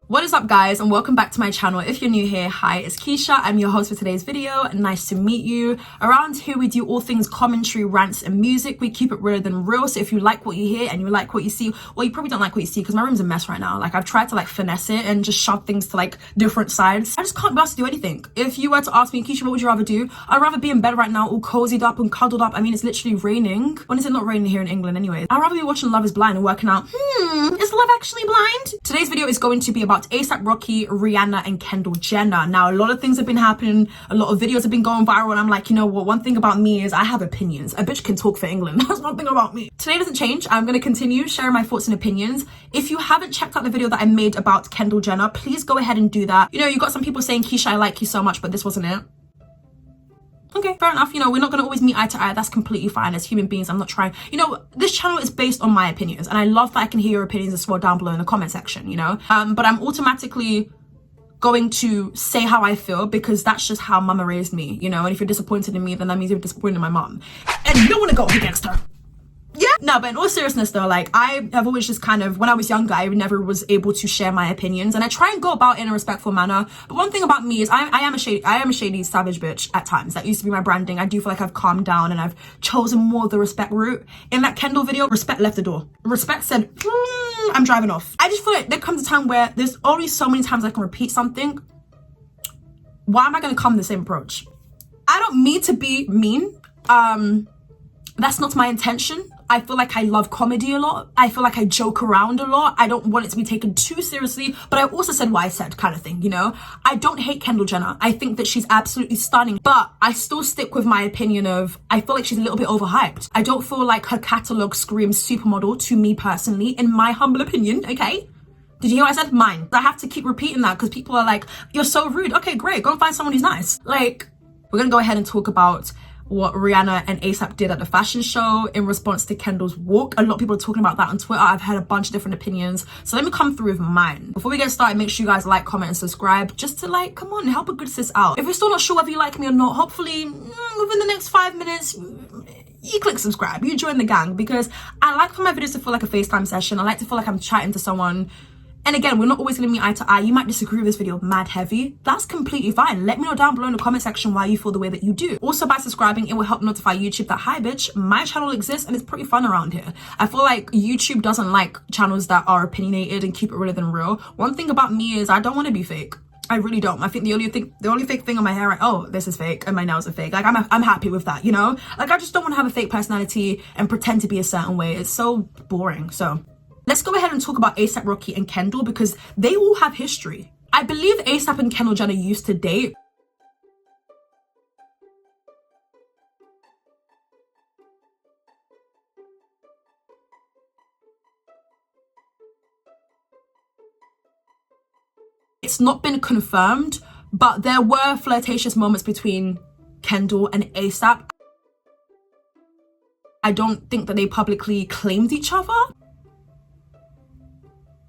What is up, guys, and welcome back to my channel. If you're new here, hi, it's Keisha. I'm your host for today's video. Nice to meet you. Around here we do all things commentary, rants and music. We keep it realer than real. So if you like what you hear and you like what you see, well, you probably don't like what you see because my room's a mess right now. Like, I've tried to finesse it and just shove things to different sides. I just can't be asked to do anything. If you were to ask me, Keisha, what would you rather do? I'd rather be in bed right now all cozied up and cuddled up. I mean, it's literally raining. When is it not raining here in England anyway? I'd rather be watching Love is Blind and working out, is love actually blind? Today's video is going to be about AP Rocky, Rihanna and Kendall Jenner. Now, a lot of things have been happening, a lot of videos have been going viral, and I'm like, you know what, one thing about me is I have opinions. A bitch can talk for England. That's one thing about me. Today doesn't change. I'm going to continue sharing my thoughts and opinions. If you haven't checked out the video that I made about Kendall Jenner, please go ahead and do that. You know, you got some people saying, Keisha, I like you so much, but this wasn't it. Okay, fair enough. You know, we're not going to always meet eye to eye. That's completely fine. As human beings, I'm not trying. You know, this channel is based on my opinions, and I love that I can hear your opinions as well down below in the comment section, you know. But I'm automatically going to say how I feel because that's just how mama raised me, you know. And if you're disappointed in me, then that means you're disappointed in my mom, and you don't want to go up against her. Yeah. No, but in all seriousness though, I have always just kind of, when I was younger, I never was able to share my opinions, and I try and go about it in a respectful manner. But one thing about me is I am a shady savage bitch at times. That used to be my branding. I do feel like I've calmed down and I've chosen more of the respect route. In that Kendall video, respect left the door. Respect said, I'm driving off. I just feel like there comes a time where there's only so many times I can repeat something. Why am I going to come the same approach? I don't mean to be mean. That's not my intention. I feel like I love comedy a lot. I feel like I joke around a lot. I don't want it to be taken too seriously, but I also said what I said kind of thing, you know? I don't hate Kendall Jenner. I think that she's absolutely stunning, but I still stick with my opinion of, I feel like she's a little bit overhyped. I don't feel like her catalog screams supermodel to me personally, in my humble opinion, okay? Did you hear what I said? Mine. I have to keep repeating that because people are like, you're so rude. Okay, great. Go and find someone who's nice. Like, we're gonna go ahead and talk about what Rihanna and AP did at the fashion show in response to Kendall's walk. A lot of people are talking about that on Twitter. I've heard a bunch of different opinions. So let me come through with mine. Before we get started, make sure you guys like, comment, and subscribe just to come on, help a good sis out. If you're still not sure whether you like me or not, hopefully within the next 5 minutes, you click subscribe, you join the gang, because I like for my videos to feel like a FaceTime session. I like to feel like I'm chatting to someone. And again, we're not always going to meet eye to eye. You might disagree with this video mad heavy. That's completely fine. Let me know down below in the comment section why you feel the way that you do. Also, by subscribing, it will help notify YouTube that, hi bitch, my channel exists and it's pretty fun around here. I feel like YouTube doesn't like channels that are opinionated and keep it realer than real. One thing about me is I don't want to be fake. I really don't. I think the only fake thing on my hair, oh, this is fake and my nails are fake. Like, I'm happy with that, you know? Like, I just don't want to have a fake personality and pretend to be a certain way. It's so boring. So let's go ahead and talk about AP Rocky and Kendall because they all have history. I believe AP and Kendall Jenner used to date. It's not been confirmed, but there were flirtatious moments between Kendall and AP. I don't think that they publicly claimed each other.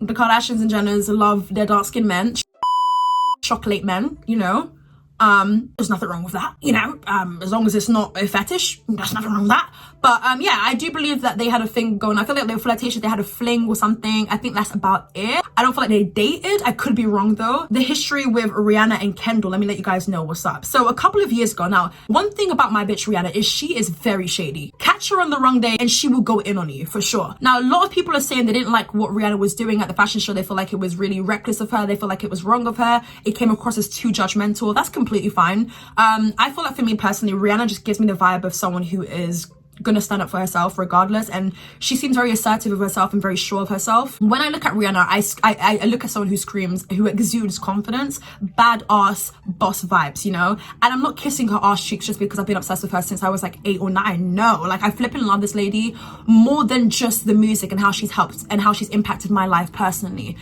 The Kardashians and Jenners love their dark-skinned men, chocolate men, you know. There's nothing wrong with that, you know. As long as it's not a fetish, there's nothing wrong with that. But yeah, I do believe that they had a thing going. I feel like they were flirtatious, they had a fling or something. I think that's about it. I don't feel like they dated. I could be wrong though. The history with Rihanna and Kendall, let me let you guys know what's up. So a couple of years ago now, one thing about my bitch Rihanna is she is very shady. Catch her on the wrong day and she will go in on you for sure. Now, a lot of people are saying they didn't like what Rihanna was doing at the fashion show. They feel like it was really reckless of her. They feel like it was wrong of her. It came across as too judgmental. That's completely fine. I feel like for me personally, Rihanna just gives me the vibe of someone who is gonna stand up for herself regardless, and she seems very assertive of herself and very sure of herself. When I look at Rihanna, I look at someone who exudes confidence, badass boss vibes, you know. And I'm not kissing her ass cheeks just because I've been obsessed with her since I was like 8 or 9. No, like, I flipping love this lady more than just the music and how she's helped and how she's impacted my life personally.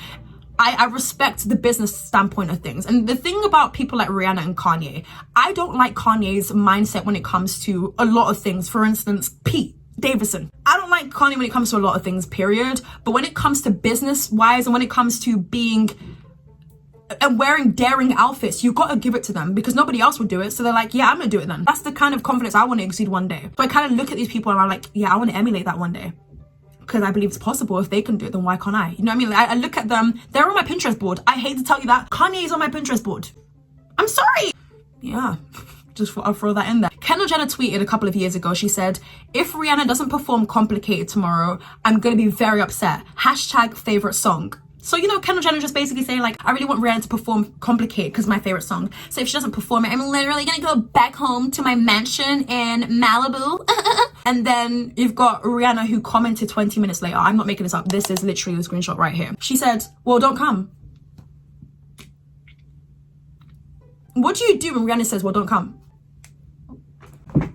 I respect the business standpoint of things. And the thing about people like Rihanna and Kanye, I don't like Kanye's mindset when it comes to a lot of things. For instance, Pete Davidson. I don't like Kanye when it comes to a lot of things, period. But when it comes to business wise and when it comes to being and wearing daring outfits, you gotta give it to them because nobody else would do it. So they're like, yeah, I'm gonna do it then. That's the kind of confidence I want to exude one day. So I kind of look at these people and I'm like, yeah, I want to emulate that one day. because I believe it's possible. If they can do it, then why can't I? You know what I mean? Like, I look at them, they're on my Pinterest board. I hate to tell you that. Kanye's on my Pinterest board. I'm sorry. Yeah, I'll throw that in there. Kendall Jenner tweeted a couple of years ago, she said, if Rihanna doesn't perform Complicated tomorrow, I'm gonna be very upset. Hashtag favorite song. So, you know, Kendall Jenner just basically saying like, I really want Rihanna to perform Complicated because my favorite song. So if she doesn't perform it, I'm literally gonna go back home to my mansion in Malibu. And then you've got Rihanna who commented 20 minutes later. I'm not making this up. This is literally the screenshot right here. She said, well, don't come. What do you do when Rihanna says, well, don't come?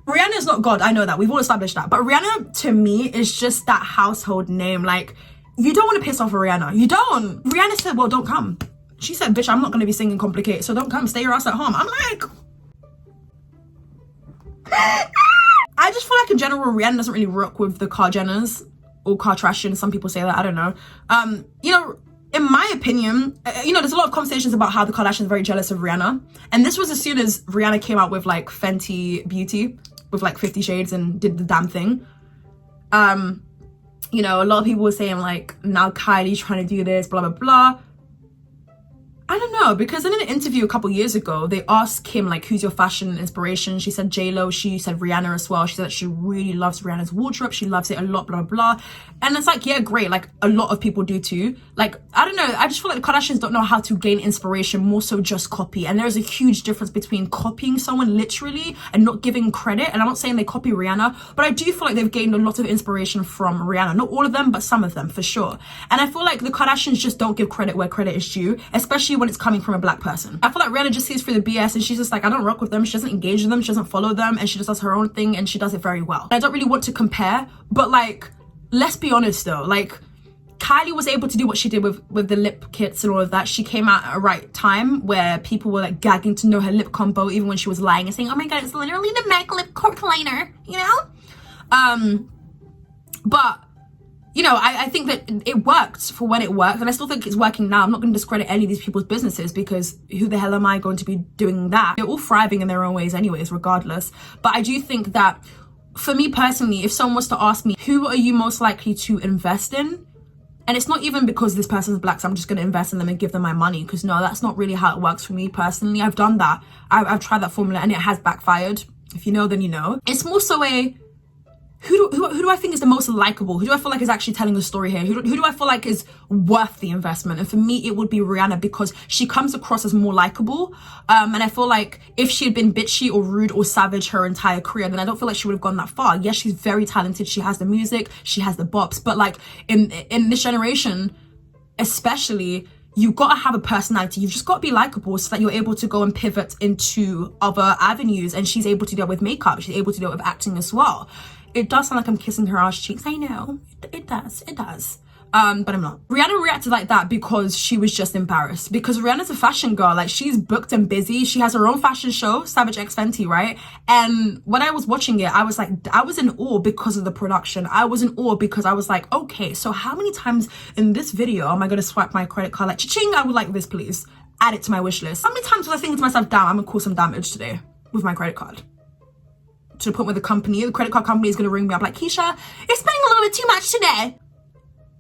Rihanna's not God. I know that. We've all established that. But Rihanna, to me, is just that household name. Like, you don't want to piss off Rihanna. You don't. Rihanna said, well, don't come. She said, bitch, I'm not going to be singing Complicated, so don't come. Stay your ass at home. I'm like... I just feel like in general, Rihanna doesn't really rock with the Kardashians or Kardashian. Some people say that. I don't know. You know, in my opinion, you know, there's a lot of conversations about how the Kardashians are very jealous of Rihanna. And this was as soon as Rihanna came out with like Fenty Beauty with like 50 Shades and did the damn thing. You know, a lot of people were saying like, now Kylie's trying to do this, blah, blah, blah. I don't know, because in an interview a couple years ago, they asked Kim, like, who's your fashion inspiration? She said J-Lo, she said Rihanna as well. She said that she really loves Rihanna's wardrobe. She loves it a lot, blah, blah, blah. And it's like, yeah, great. Like, a lot of people do too. Like, I don't know. I just feel like the Kardashians don't know how to gain inspiration, more so just copy. And there's a huge difference between copying someone literally and not giving credit. And I'm not saying they copy Rihanna, but I do feel like they've gained a lot of inspiration from Rihanna. Not all of them, but some of them, for sure. And I feel like the Kardashians just don't give credit where credit is due, especially when it's coming from a black person. I feel like Rihanna just sees through the BS and she's just like, I don't rock with them. She doesn't engage with them. She doesn't follow them, and she just does her own thing, and she does it very well. I don't really want to compare, but like, let's be honest though, like, Kylie was able to do what she did with the lip kits and all of that. She came out at a right time where people were like gagging to know her lip combo, even when she was lying and saying, oh my god, it's literally the MAC lip cork liner, you know? But you know, I think that it worked for when it worked, and I still think it's working now. I'm not going to discredit any of these people's businesses, because who the hell am I going to be doing that? They're all thriving in their own ways anyways, regardless. But I do think that, for me personally, if someone was to ask me, who are you most likely to invest in? And it's not even because this person's black, so I'm just going to invest in them and give them my money, because no, that's not really how it works for me personally. I've done that. I've tried that formula and it has backfired. If you know, then you know. It's more so a, who do I think is the most likable? Who do I feel like is actually telling a story here? Who do I feel like is worth the investment? And for me, it would be Rihanna, because she comes across as more likable. And I feel like if she had been bitchy or rude or savage her entire career, then I don't feel like she would have gone that far. Yes, she's very talented. She has the music. She has the bops. But like in this generation, especially, you've got to have a personality. You've just got to be likable so that you're able to go and pivot into other avenues. And she's able to do it with makeup. She's able to do it with acting as well. It does sound like I'm kissing her ass cheeks. I know. It does. But I'm not. Rihanna reacted like that because she was just embarrassed. Because Rihanna's a fashion girl. Like, she's booked and busy. She has her own fashion show, Savage X Fenty, right? And when I was watching it, I was like, I was in awe because of the production. I was in awe because I was like, okay, so how many times in this video am I going to swipe my credit card like, cha-ching, I would like this, please. Add it to my wish list. How many times was I thinking to myself, damn, I'm going to cause some damage today with my credit card? To the point where the credit card company is going to ring me up like, Keisha, you're spending a little bit too much today.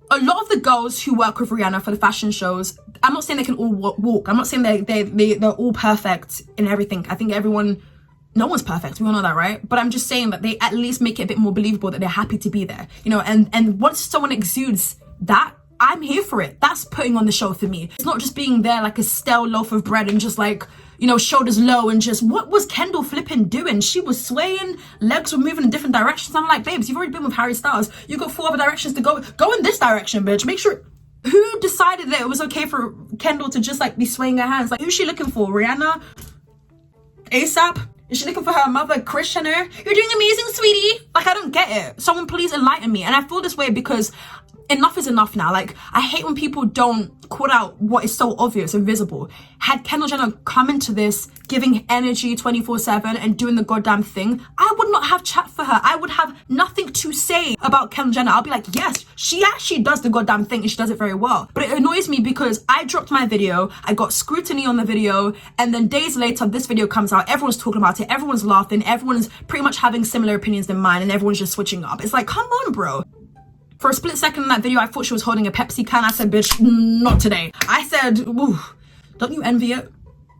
A lot of the girls who work with Rihanna for the fashion shows, I'm not saying they can all walk. I'm not saying they're all perfect in everything. I think no one's perfect. We all know that, right? But I'm just saying that they at least make it a bit more believable that they're happy to be there. You know, and once someone exudes that, I'm here for it. That's putting on the show for me. It's not just being there like a stale loaf of bread and just like, you know, shoulders low and just, what was Kendall flipping doing? She was swaying, legs were moving in different directions. I'm like, babes, you've already been with Harry Styles. You got 4 other directions to go. Go in this direction, bitch. Make sure. Who decided that it was okay for Kendall to just like be swaying her hands? Like, who's she looking for? Rihanna? ASAP? Is she looking for her mother, Kris Jenner? You're doing amazing, sweetie. Like, I don't get it. Someone please enlighten me. And I feel this way because enough is enough now. Like, I hate when people don't call out what is so obvious and visible. Had Kendall Jenner come into this giving energy 24/7 and doing the goddamn thing, I would not have chat for her. I would have nothing to say about Kendall Jenner. I'll be like, yes, she actually does the goddamn thing and she does it very well. But it annoys me because I dropped my video, I got scrutiny on the video, and then days later this video comes out, everyone's talking about it, everyone's laughing, everyone's pretty much having similar opinions than mine, and everyone's just switching up. It's like, come on, bro. For a split second in that video, I thought she was holding a Pepsi can. I said, bitch, not today. I said, ooh, don't you envy it?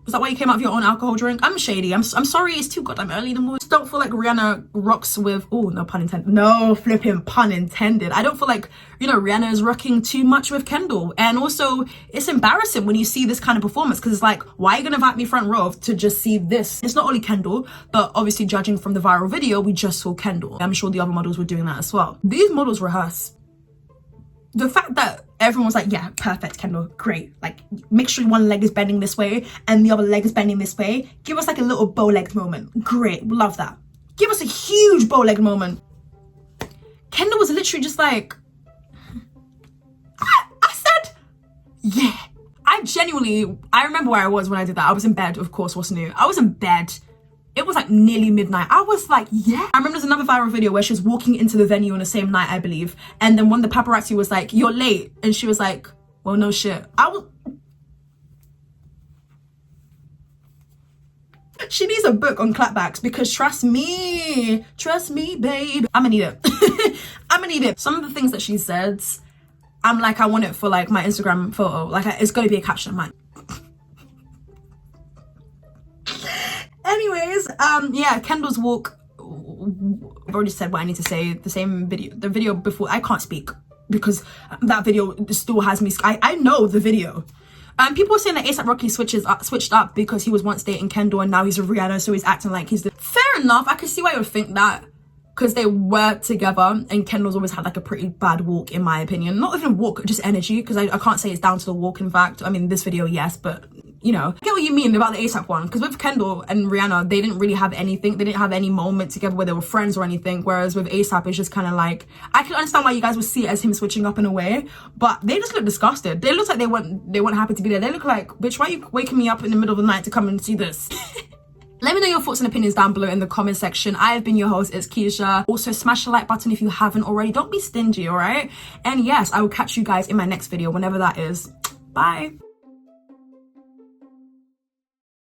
Is that why you came out of your own alcohol drink? I'm shady. I'm sorry, it's too goddamn early in the morning. I don't feel like Rihanna rocks with, oh, no pun intended. No flipping pun intended. I don't feel like, you know, Rihanna is rocking too much with Kendall. And also, it's embarrassing when you see this kind of performance, because it's like, why are you gonna invite me front row to just see this? It's not only Kendall, but obviously judging from the viral video, we just saw Kendall. I'm sure the other models were doing that as well. These models rehearse. The fact that everyone was like, yeah, perfect, Kendall, great. Like, make sure one leg is bending this way and the other leg is bending this way. Give us like a little bow-legged moment. Great, love that. Give us a huge bow-legged moment. Kendall was literally just like, I said, yeah. I remember where I was when I did that. I was in bed, of course, what's new? I was in bed. It was like nearly midnight. I was like, yeah. I remember there's another viral video where she was walking into the venue on the same night, I believe. And then one of the paparazzi was like, you're late. And she was like, well, no shit. She needs a book on clapbacks, because trust me, babe. I'm gonna need it. I'm gonna need it. Some of the things that she said, I'm like, I want it for like my Instagram photo. Like, it's gonna be a caption of mine. Anyways, yeah, Kendall's walk, I've already said what I need to say. The video before, I can't speak because that video still has me, I know the video. People were saying that AP Rocky switched up because he was once dating Kendall and now he's with Rihanna, so he's acting like he's the... Fair enough, I can see why you would think that, because they were together and Kendall's always had like a pretty bad walk, in my opinion. Not even walk, just energy, because I can't say it's down to the walk, in fact. I mean, this video, yes, but you know, I get what you mean about the ASAP one, because with Kendall and Rihanna, they didn't really have anything. They didn't have any moment together where they were friends or anything, whereas with ASAP, it's just kind of like, I can understand why you guys would see it as him switching up in a way, but they just look disgusted. They look like they weren't happy to be there. They look like, bitch, why are you waking me up in the middle of the night to come and see this? Let me know your thoughts and opinions down below in the comment section. I have been your host, Itzkeisha. Also, smash the like button if you haven't already. Don't be stingy, all right? And yes, I will catch you guys in my next video, whenever that is. Bye.